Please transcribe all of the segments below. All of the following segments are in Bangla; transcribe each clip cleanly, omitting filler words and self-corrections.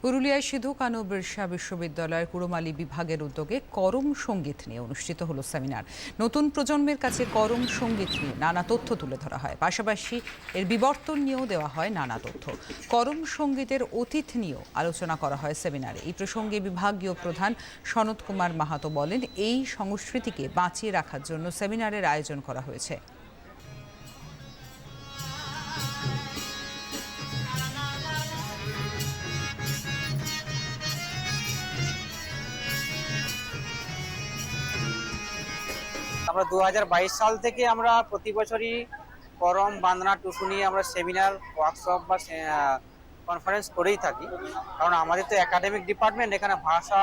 পুরুলিয়ায় সিধু কানু বিরসা বিশ্ববিদ্যালয়ের কুড়মালি বিভাগের উদ্যোগে করম সঙ্গীত নিয়ে অনুষ্ঠিত হলো সেমিনার। নতুন প্রজন্মের কাছে করম সঙ্গীত নিয়ে নানা তথ্য তুলে ধরা হয়, পাশাপাশি এর বিবর্তন নিয়েও দেওয়া হয় নানা তথ্য। করম সঙ্গীতের অতীত নিয়েও আলোচনা করা হয় সেমিনারে। এই প্রসঙ্গে বিভাগীয় প্রধান সনৎ কুমার মাহাতো বলেন, এই সংস্কৃতিকে বাঁচিয়ে রাখার জন্য সেমিনারের আয়োজন করা হয়েছে। আমরা 2022 সাল থেকে আমরা প্রতি বছরই করম, বান্দনা, টুসু নিয়ে আমরা সেমিনার, ওয়ার্কশপ বা কনফারেন্স করেই থাকি। কারণ আমাদের তো একাডেমিক ডিপার্টমেন্ট, এখানে ভাষা,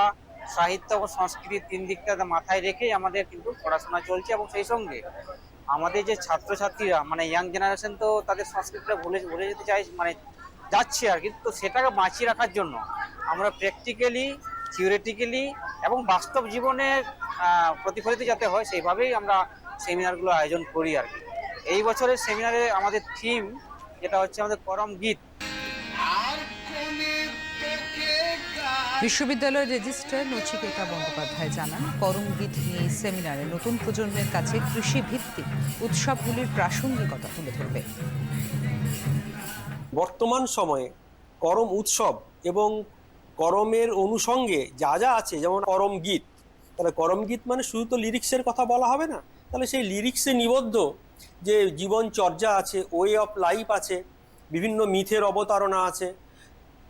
সাহিত্য ও সংস্কৃতি তিন দিকটা মাথায় রেখেই আমাদের কিন্তু পড়াশোনা চলছে। এবং সেই সঙ্গে আমাদের যে ছাত্রছাত্রীরা মানে ইয়াং জেনারেশন তো তাদের সংস্কৃতিটা ভুলে যেতে চাই, মানে যাচ্ছে আর কি। তো সেটাকে বাঁচিয়ে রাখার জন্য আমরা প্র্যাকটিক্যালি, থিওরিটিক্যালি এবং বাস্তব জীবনে প্রতিফলিত যাতে হয় সেইভাবেই আমরা সেমিনারগুলো আয়োজন করি আর কি। এই বছরের সেমিনারে আমাদের থিম যেটা হচ্ছে আমাদের করম গীত। বিশ্ববিদ্যালয়ের রেজিস্ট্রার নচিকেতা বন্দ্যোপাধ্যায় জানান, করম গীত নিয়ে এই সেমিনারে নতুন প্রজন্মের কাছে কৃষিভিত্তিক উৎসবগুলির প্রাসঙ্গিকতা তুলে ধরবে। বর্তমান সময়ে করম উৎসব এবং করমের অনুষঙ্গে যা যা আছে, যেমন করম গীত, তাহলে করম গীত মানে শুধু তো লিরিক্সের কথা বলা হবে না, তাহলে সেই লিরিক্সে নিবদ্ধ যে জীবন চর্যা আছে, ওয়ে অফ লাইফ আছে, বিভিন্ন মিথের অবতারণা আছে,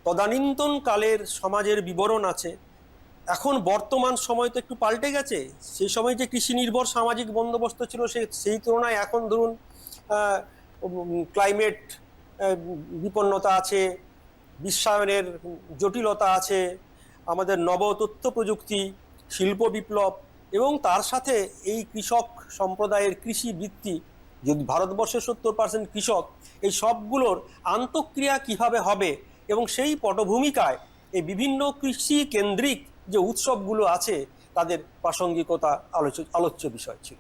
তদানীন্তন কালের সমাজের বিবরণ আছে। এখন বর্তমান সময় তো একটু পাল্টে গেছে। সেই সময় যে কৃষি নির্ভর সামাজিক বন্দোবস্ত ছিল সেই তুলনায় এখন ধরুন ক্লাইমেট বিপন্নতা আছে, বিশ্বায়নের জটিলতা আছে, আমাদের নব তথ্য প্রযুক্তি, শিল্প বিপ্লব এবং তার সাথে এই কৃষক সম্প্রদায়ের কৃষি বৃত্তি, যদি ভারতবর্ষের 70% কৃষক, এই সবগুলোর আন্তঃক্রিয়া কিভাবে হবে এবং সেই পটভূমিকায় এই বিভিন্ন কৃষি কেন্দ্রিক যে উৎসবগুলো আছে তাদের প্রাসঙ্গিকতা আলোচ্য বিষয় ছিল।